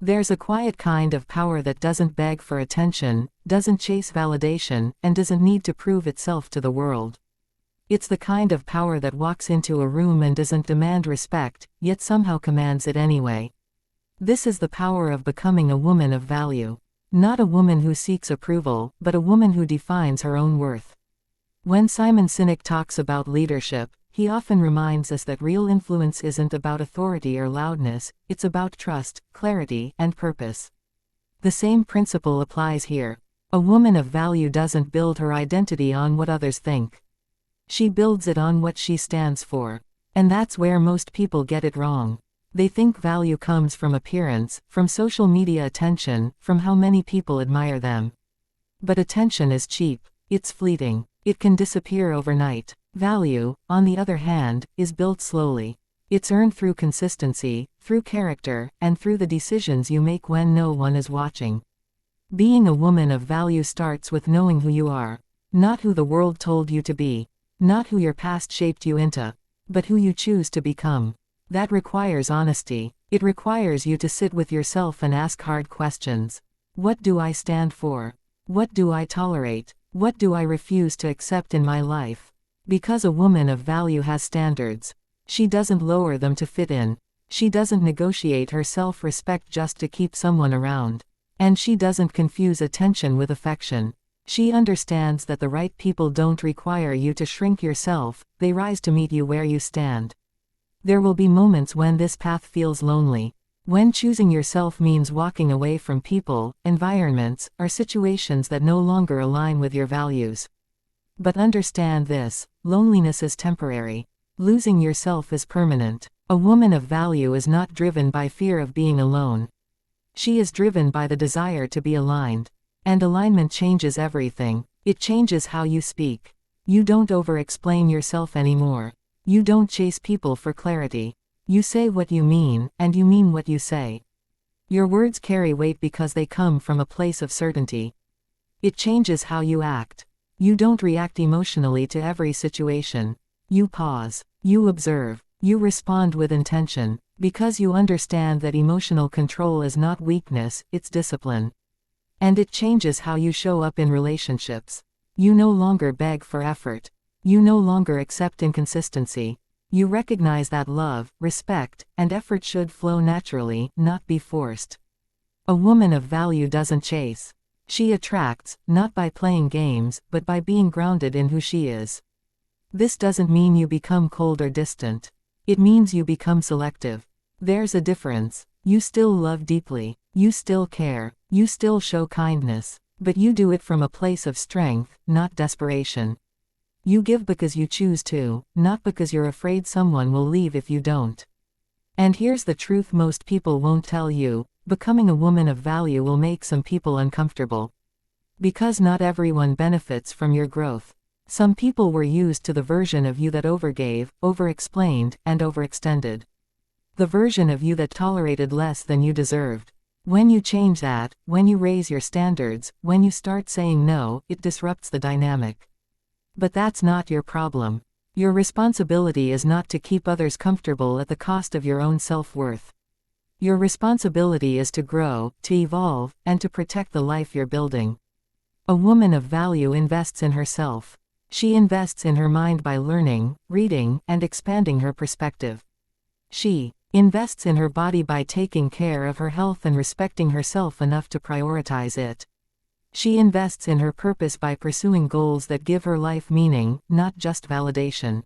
There's a quiet kind of power that doesn't beg for attention, doesn't chase validation, and doesn't need to prove itself to the world. It's the kind of power that walks into a room and doesn't demand respect, yet somehow commands it anyway. This is the power of becoming a woman of value. Not a woman who seeks approval, but a woman who defines her own worth. When Simon Sinek talks about leadership, he often reminds us that real influence isn't about authority or loudness, it's about trust, clarity, and purpose. The same principle applies here. A woman of value doesn't build her identity on what others think. She builds it on what she stands for. And that's where most people get it wrong. They think value comes from appearance, from social media attention, from how many people admire them. But attention is cheap. It's fleeting. It can disappear overnight. Value, on the other hand, is built slowly. It's earned through consistency, through character, and through the decisions you make when no one is watching. Being a woman of value starts with knowing who you are. Not who the world told you to be. Not who your past shaped you into. But who you choose to become. That requires honesty. It requires you to sit with yourself and ask hard questions. What do I stand for? What do I tolerate? What do I refuse to accept in my life? Because a woman of value has standards. She doesn't lower them to fit in. She doesn't negotiate her self-respect just to keep someone around. And she doesn't confuse attention with affection. She understands that the right people don't require you to shrink yourself, they rise to meet you where you stand. There will be moments when this path feels lonely. When choosing yourself means walking away from people, environments, or situations that no longer align with your values. But understand this, loneliness is temporary. Losing yourself is permanent. A woman of value is not driven by fear of being alone. She is driven by the desire to be aligned. And alignment changes everything. It changes how you speak. You don't over-explain yourself anymore. You don't chase people for clarity. You say what you mean, and you mean what you say. Your words carry weight because they come from a place of certainty. It changes how you act. You don't react emotionally to every situation. You pause. You observe. You respond with intention, because you understand that emotional control is not weakness, it's discipline. And it changes how you show up in relationships. You no longer beg for effort. You no longer accept inconsistency. You recognize that love, respect, and effort should flow naturally, not be forced. A woman of value doesn't chase. She attracts, not by playing games, but by being grounded in who she is. This doesn't mean you become cold or distant. It means you become selective. There's a difference. You still love deeply. You still care. You still show kindness. But you do it from a place of strength, not desperation. You give because you choose to, not because you're afraid someone will leave if you don't. And here's the truth most people won't tell you, becoming a woman of value will make some people uncomfortable. Because not everyone benefits from your growth. Some people were used to the version of you that overgave, over-explained, and overextended. The version of you that tolerated less than you deserved. When you change that, when you raise your standards, when you start saying no, it disrupts the dynamic. But that's not your problem. Your responsibility is not to keep others comfortable at the cost of your own self-worth. Your responsibility is to grow, to evolve, and to protect the life you're building. A woman of value invests in herself. She invests in her mind by learning, reading, and expanding her perspective. She invests in her body by taking care of her health and respecting herself enough to prioritize it. She invests in her purpose by pursuing goals that give her life meaning, not just validation.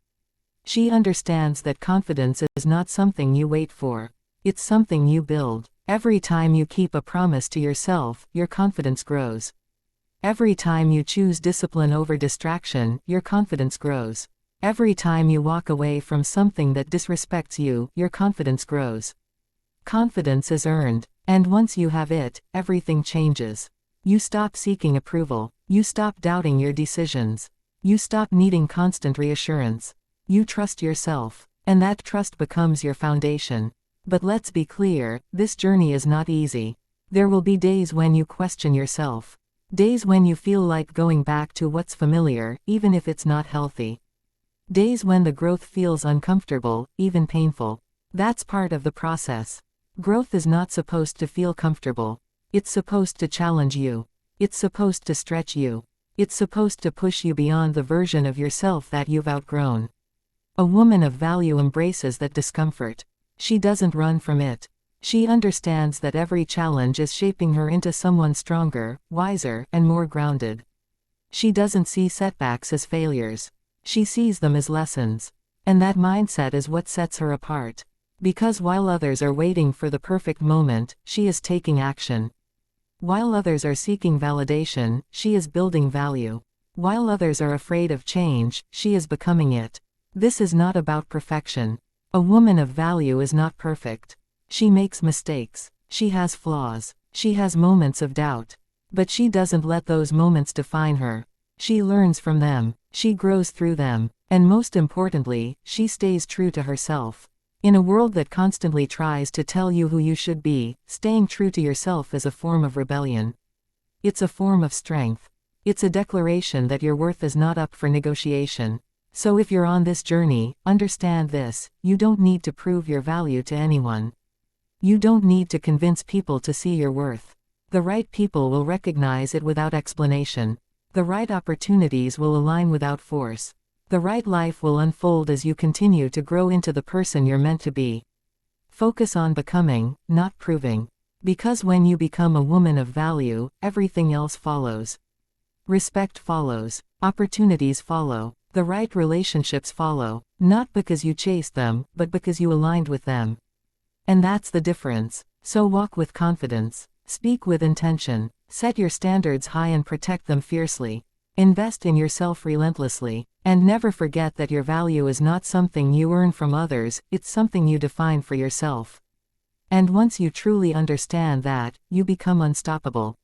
She understands that confidence is not something you wait for. It's something you build. Every time you keep a promise to yourself, your confidence grows. Every time you choose discipline over distraction, your confidence grows. Every time you walk away from something that disrespects you, your confidence grows. Confidence is earned, and once you have it, everything changes. You stop seeking approval. You stop doubting your decisions. You stop needing constant reassurance. You trust yourself, and that trust becomes your foundation. But let's be clear, this journey is not easy. There will be days when you question yourself. Days when you feel like going back to what's familiar, even if it's not healthy. Days when the growth feels uncomfortable, even painful. That's part of the process. Growth is not supposed to feel comfortable. It's supposed to challenge you. It's supposed to stretch you. It's supposed to push you beyond the version of yourself that you've outgrown. A woman of value embraces that discomfort. She doesn't run from it. She understands that every challenge is shaping her into someone stronger, wiser, and more grounded. She doesn't see setbacks as failures. She sees them as lessons. And that mindset is what sets her apart. Because while others are waiting for the perfect moment, she is taking action. While others are seeking validation, she is building value. While others are afraid of change, she is becoming it. This is not about perfection. A woman of value is not perfect. She makes mistakes. She has flaws. She has moments of doubt. But she doesn't let those moments define her. She learns from them. She grows through them. And most importantly, she stays true to herself. In a world that constantly tries to tell you who you should be, staying true to yourself is a form of rebellion. It's a form of strength. It's a declaration that your worth is not up for negotiation. So if you're on this journey, understand this: you don't need to prove your value to anyone. You don't need to convince people to see your worth. The right people will recognize it without explanation. The right opportunities will align without force. The right life will unfold as you continue to grow into the person you're meant to be. Focus on becoming, not proving. Because when you become a woman of value, everything else follows. Respect follows. Opportunities follow. The right relationships follow. Not because you chased them, but because you aligned with them. And that's the difference. So walk with confidence. Speak with intention. Set your standards high and protect them fiercely. Invest in yourself relentlessly. And never forget that your value is not something you earn from others, it's something you define for yourself. And once you truly understand that, you become unstoppable.